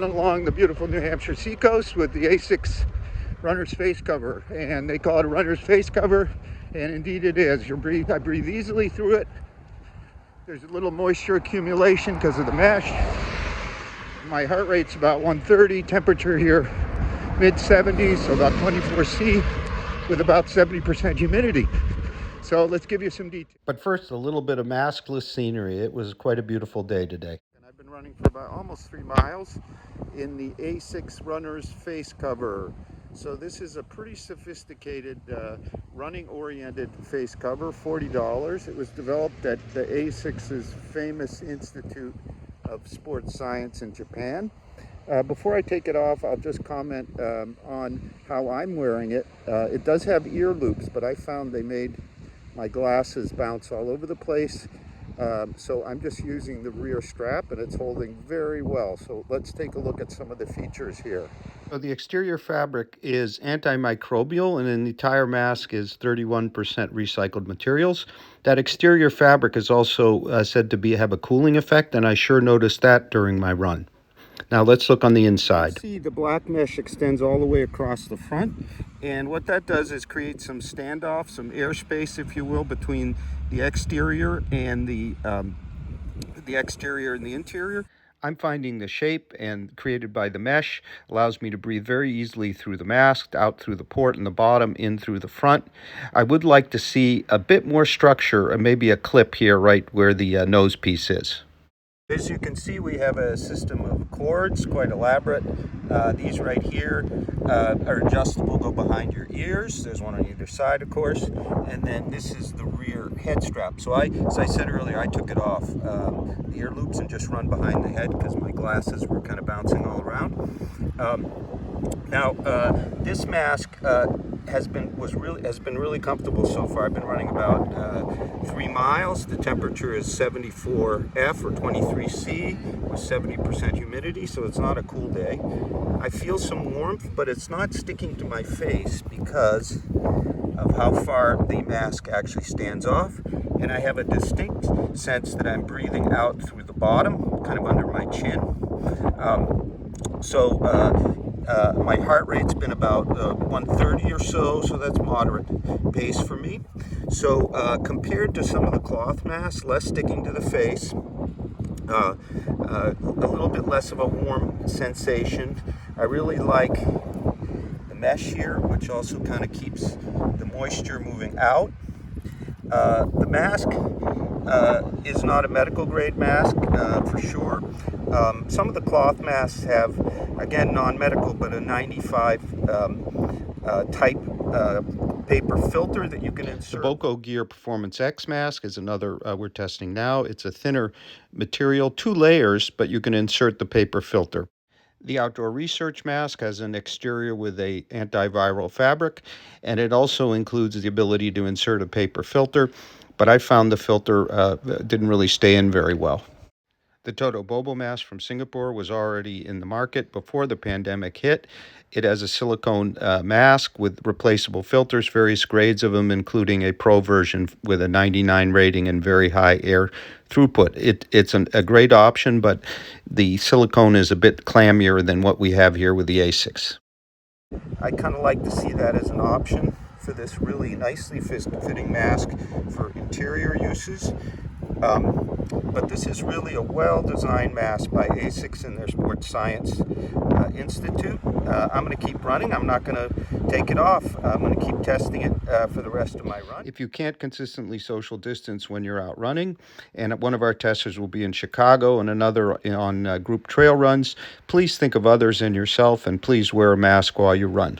running along the beautiful New Hampshire Seacoast with the ASICS Runners Face cover, and they call it a runner's face cover, and indeed it is. I breathe easily through it. There's a little moisture accumulation because of the mesh. My heart rate's about 130, temperature here mid-70s, so about 24 C with about 70% humidity. So let's give you some details. But first, a little bit of maskless scenery. It was quite a beautiful day today. And I've been running for about almost 3 miles in the ASICS Runners Face cover. So this is a pretty sophisticated running-oriented face cover, $40. It was developed at the ASICS's famous Institute of Sports Science in Japan. Before I take it off, I'll just comment on how I'm wearing it. It does have ear loops, but I found they made my glasses bounce all over the place. So I'm just using the rear strap, and it's holding very well. So let's take a look at some of the features here. So the exterior fabric is antimicrobial, and then the entire mask is 31% recycled materials. That exterior fabric is also said to have a cooling effect, and I sure noticed that during my run. Now let's look on the inside. See, the black mesh extends all the way across the front, and what that does is create some standoff, some airspace, if you will, between the exterior and the interior. I'm finding the shape and created by the mesh allows me to breathe very easily through the mask, out through the port in the bottom, in through the front. I would like to see a bit more structure, and maybe a clip here right where the nose piece is. As you can see, we have a system of cords, quite elaborate. These right here are adjustable, go behind your ears. There's one on either side, of course. And then this is the rear head strap. So as I said earlier, I took it off the ear loops and just run behind the head because my glasses were kind of bouncing all around. Now, this mask has been really comfortable so far. I've been running about 3 miles. The temperature is 74 F or 23 C with 70% humidity, so it's not a cool day. I feel some warmth, but it's not sticking to my face because of how far the mask actually stands off, and I have a distinct sense that I'm breathing out through the bottom, kind of under my chin. My heart rate's been about 130 or so that's moderate pace for me. So compared to some of the cloth masks, less sticking to the face, a little bit less of a warm sensation. I really like the mesh here, which also kind of keeps the moisture moving out. The mask is not a medical grade mask for sure. Some of the cloth masks have, again, non-medical, but a 95 type paper filter that you can insert. The Boco Gear Performance X mask is another we're testing now. It's a thinner material, 2 layers, but you can insert the paper filter. The Outdoor Research mask has an exterior with a antiviral fabric, and it also includes the ability to insert a paper filter, but I found the filter didn't really stay in very well. The Toto Bobo mask from Singapore was already in the market before the pandemic hit. It has a silicone mask with replaceable filters, various grades of them, including a pro version with a 99 rating and very high air throughput. It's a great option, but the silicone is a bit clammier than what we have here with the ASICS. I kind of like to see that as an option for this really nicely fitting mask for interior uses. But this is really a well-designed mask by ASICS and their Sports Science Institute. I'm going to keep running. I'm not going to take it off. I'm going to keep testing it for the rest of my run. If you can't consistently social distance when you're out running, and one of our testers will be in Chicago and another on group trail runs, please think of others and yourself, and please wear a mask while you run.